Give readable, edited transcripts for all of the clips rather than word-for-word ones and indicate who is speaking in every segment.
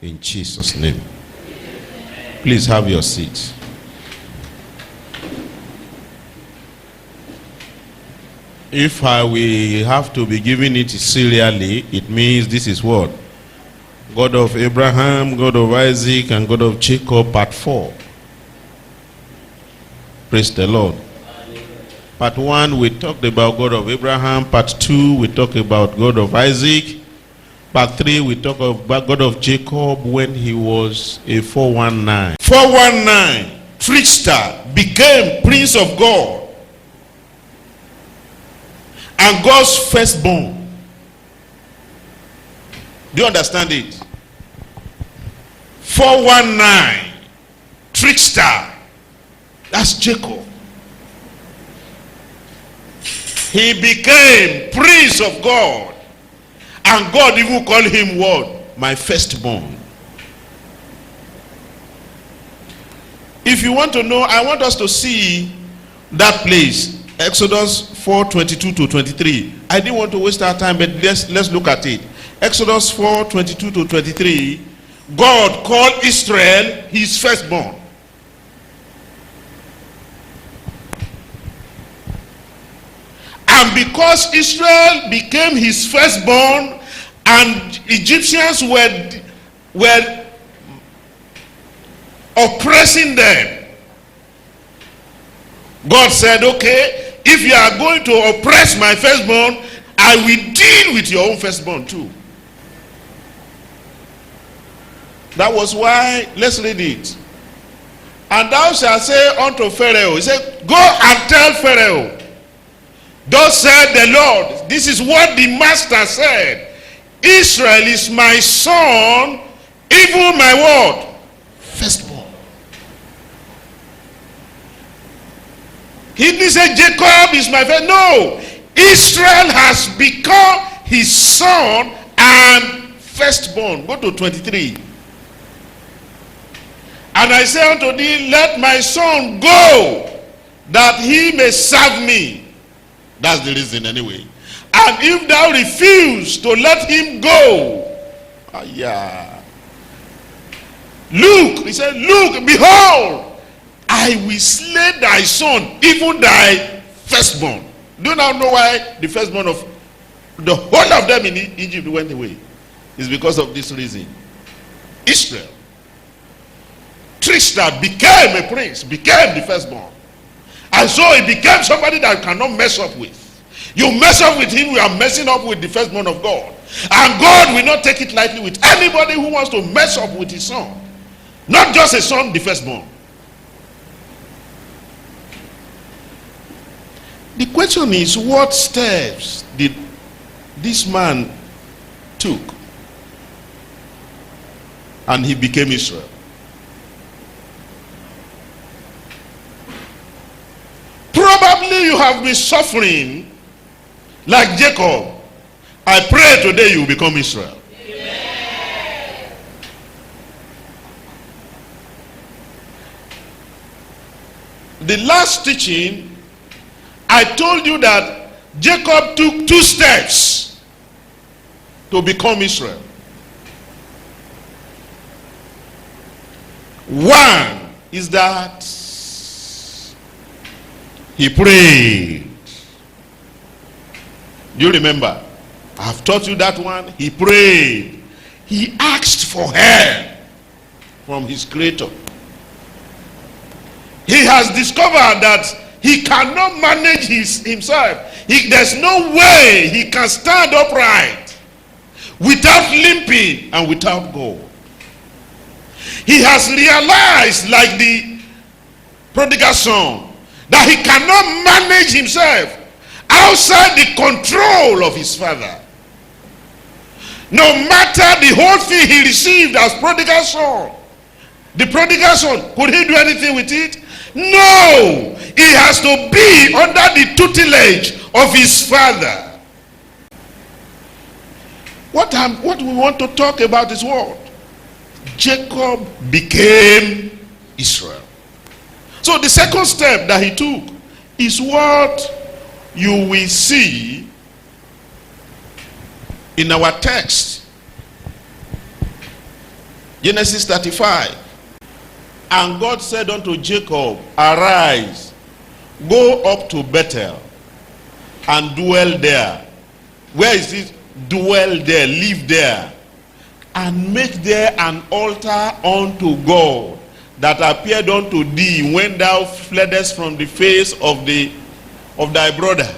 Speaker 1: In Jesus' name. Please have your seat. If I will have to be giving it serially, it means this is what? God of Abraham, God of Isaac, and God of Jacob, part 4. Praise the Lord. Part 1, we talked about God of Abraham. Part 2, we talked about God of Isaac. Part 3, we talk about God of Jacob when he was a 419. 419, trickster, became prince of God and God's firstborn. Do you understand it? 419, trickster, that's Jacob. He became prince of God. And God even called him what? My firstborn. If you want to know, I want us to see that place. Exodus 4:22 to 23. I didn't want to waste our time, but let's look at it. Exodus 4:22 to 23. God called Israel his firstborn. And because Israel became his firstborn and Egyptians were oppressing them, God said, okay, if you are going to oppress my firstborn, I will deal with your own firstborn too. That was why, let's read it. And thou shalt say unto Pharaoh, he said, go and tell Pharaoh, thus said the Lord, this is what the master said, Israel is my son, even my what? Firstborn. He didn't say Jacob is my first. No, Israel has become his son and firstborn. Go to 23. And I say unto thee, let my son go, that he may serve me. That's the reason anyway. And if thou refuse to let him go, look, he said, look, behold, I will slay thy son, even thy firstborn. Do you now know why the firstborn of the whole of them in Egypt went away? It's because of this reason. Israel, trickster, became a prince, became the firstborn. And so he became somebody that cannot mess up with. You mess up with him, we are messing up with the firstborn of God. And God will not take it lightly with anybody who wants to mess up with his son. Not just a son, the firstborn. The question is, what steps did this man took? And he became Israel. Probably you have been suffering like Jacob. I pray today you will become Israel. Amen. The last teaching, I told you that Jacob took 2 steps to become Israel. One is that he prayed. Do you remember? I have taught you that one. He prayed. He asked for help from his creator. He has discovered that he cannot manage himself. There's no way he can stand upright without limping and without God. He has realized, like the prodigal son, that he cannot manage himself outside the control of his father. No matter the whole thing he received as prodigal son, the prodigal son, could he do anything with it? No! He has to be under the tutelage of his father. What we want to talk about is what? Jacob became Israel. So the second step that he took is what you will see in our text Genesis 35. And God said unto Jacob, arise, go up to Bethel, and dwell there. Where is it? Dwell there, live there, and make there an altar unto God that appeared unto thee when thou fleddest from the face of thy brother.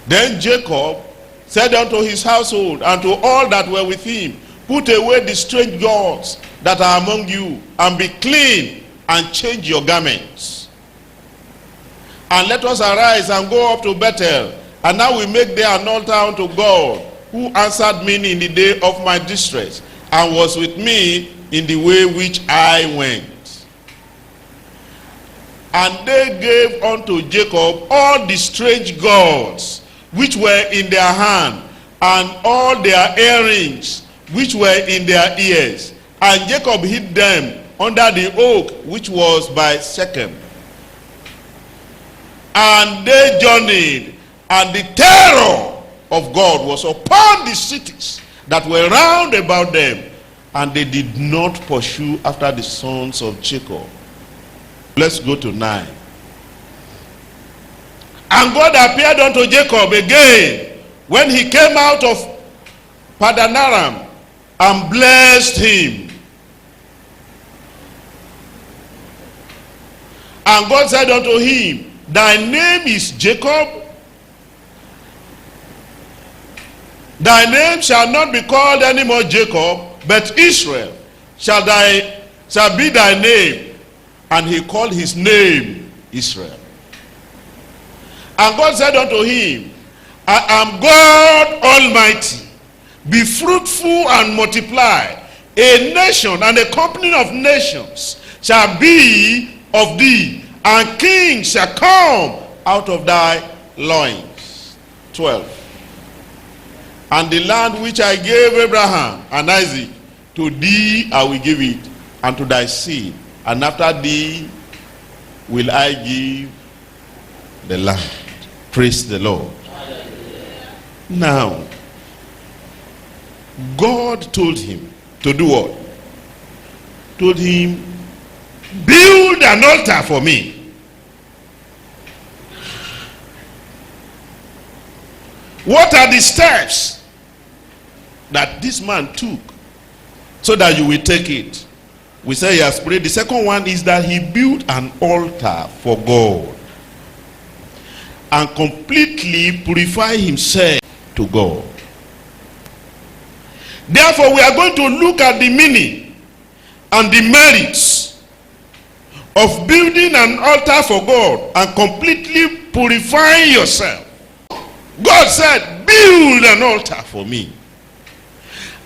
Speaker 1: Then Jacob said unto his household and to all that were with him, put away the strange gods that are among you, and be clean, and change your garments. And let us arise and go up to Bethel, and now we make there an altar unto God, who answered me in the day of my distress, and was with me in the way which I went. And they gave unto Jacob all the strange gods which were in their hand, and all their earrings which were in their ears. And Jacob hid them under the oak which was by Shechem. And they journeyed, and the terror of God was upon the cities that were round about them, and they did not pursue after the sons of Jacob. Let's go to 9. And God appeared unto Jacob again when he came out of Padan Aram, and blessed him. And God said unto him, thy name is Jacob. Thy name shall not be called any more Jacob, but Israel shall be thy name. And he called his name Israel. And God said unto him, I am God Almighty. Be fruitful and multiply. A nation and a company of nations shall be of thee, and kings shall come out of thy loins. 12. And the land which I gave Abraham and Isaac, to thee I will give it, and to thy seed, and after thee will I give the land. Praise the Lord. Now, God told him to do what? Told him, build an altar for me. What are the steps that this man took so that you will take it? We say he has prayed. The second one is that he built an altar for God and completely purify himself to God. Therefore, we are going to look at the meaning and the merits of building an altar for God and completely purifying yourself. God said, build an altar for me.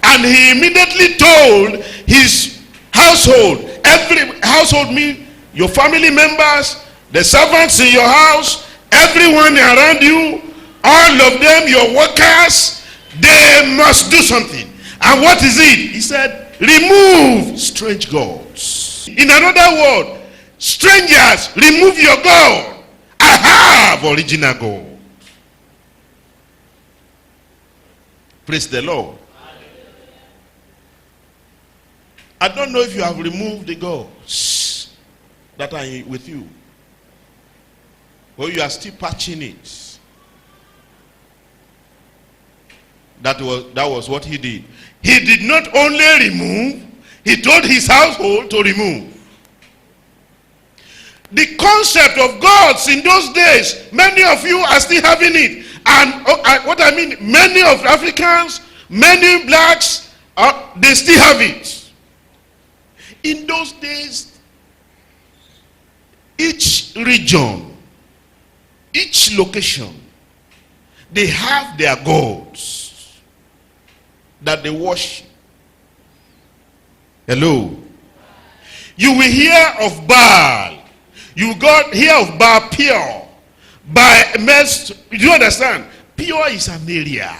Speaker 1: And he immediately told his household, every household means your family members, the servants in your house, everyone around you, all of them, your workers, they must do something. And what is it? He said, remove strange gods. In another word, strangers, remove your God. I have original God. Praise the Lord. I don't know if you have removed the gods that are with you, or you are still patching it. That was what he did. He did not only remove, he told his household to remove. The concept of gods in those days, many of you are still having it. And what I mean, many of Africans, many blacks, they still have it. In those days, each region, each location, they have their gods that they worship. Hello. You will hear of Baal. You got hear of Baal Peor. Do you understand? Peor is an area.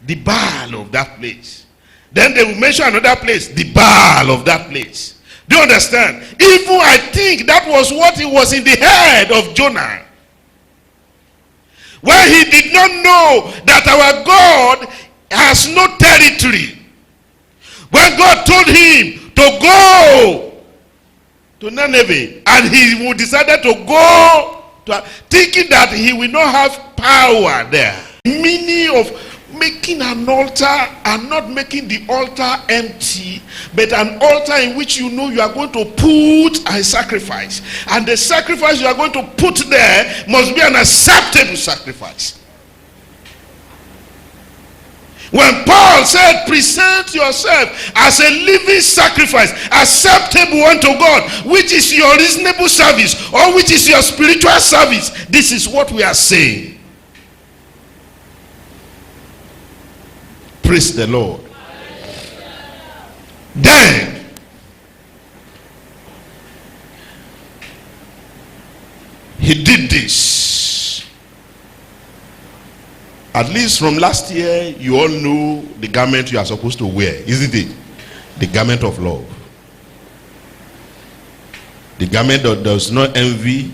Speaker 1: The Baal of that place. Then they will mention another place. The Baal of that place. Do you understand? Even I think that was what it was in the head of Jonah, where he did not know that our God has no territory. When God told him to go to Nineveh, and he decided to go thinking that he will not have power there. Meaning of making an altar and not making the altar empty, but an altar in which you know you are going to put a sacrifice, and the sacrifice you are going to put there must be an acceptable sacrifice. When Paul said, present yourself as a living sacrifice, acceptable unto God, which is your reasonable service, or which is your spiritual service, this is what we are saying. Praise the Lord. Then he did this. At least from last year, you all know the garment you are supposed to wear, isn't it? The garment of love. The garment that does not envy.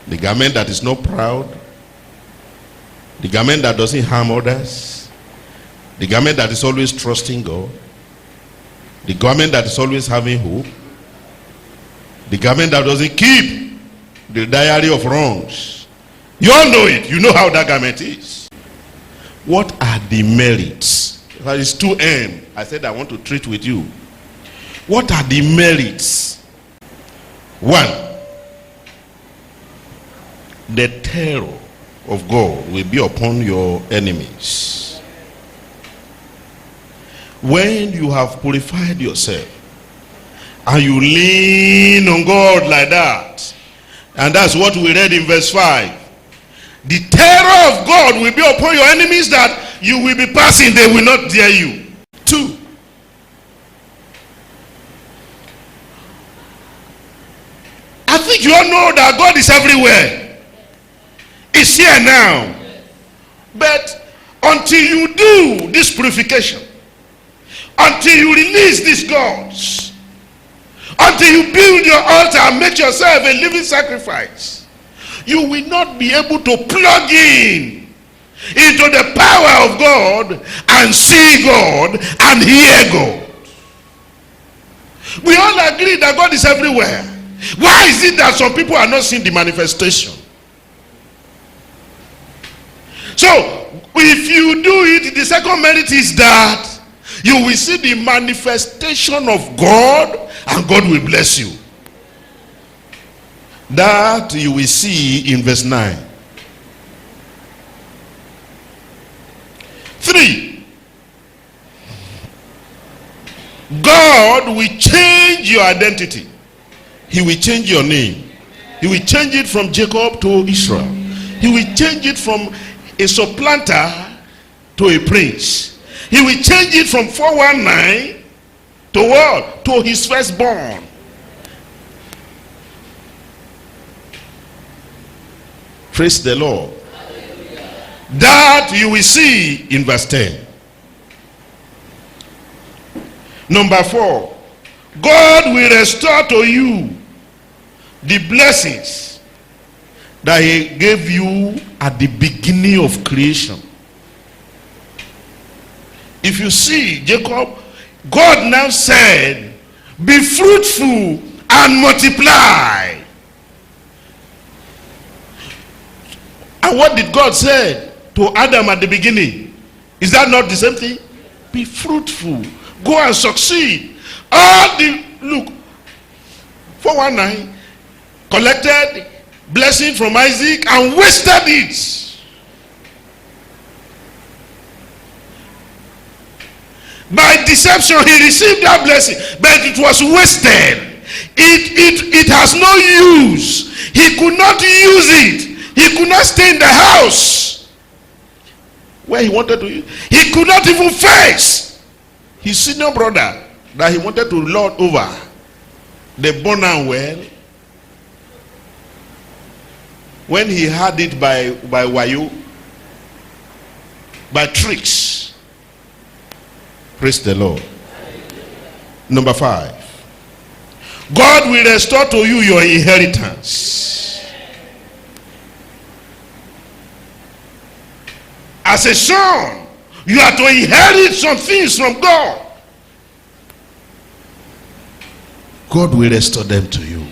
Speaker 1: The garment that is not proud. The garment that doesn't harm others. The garment that is always trusting God. The garment that is always having hope. The garment that doesn't keep the diary of wrongs. You all know it. You know how that garment is. What are the merits? That is 2M. I said I want to treat with you. What are the merits? 1. The terror of God will be upon your enemies. When you have purified yourself and you lean on God like that, and that's what we read in verse 5, the terror of God will be upon your enemies, that you will be passing, they will not dare you. 2, I think you all know that God is everywhere. It's here now. But until you do this purification, until you release these gods, until you build your altar and make yourself a living sacrifice, you will not be able to plug in into the power of God and see God and hear God. We all agree that God is everywhere. Why is it that some people are not seeing the manifestation? So if you do it, the second merit is that you will see the manifestation of God, and God will bless you. That you will see in verse 9. 3. God will change your identity. He will change your name. He will change it from Jacob to Israel. He will change it from a supplanter to a prince. He will change it from 419 to what? To his firstborn. Praise the Lord. That you will see in verse 10. Number 4, God will restore to you the blessings that he gave you at the beginning of creation. If you see Jacob, God now said, be fruitful and multiply. And what did God say to Adam at the beginning? Is that not the same thing? Be fruitful, go and succeed. All the, look, 419 collected blessing from Isaac and wasted it. By deception he received that blessing, but it was wasted. It has no use. He could not use it. He could not stay in the house where he wanted to use. He could not even face his senior brother that he wanted to lord over. The born and well, when he had it by wayo, by tricks. Praise the Lord. Number 5, God will restore to you your inheritance. As a son, You are to inherit some things from God. God will restore them to you.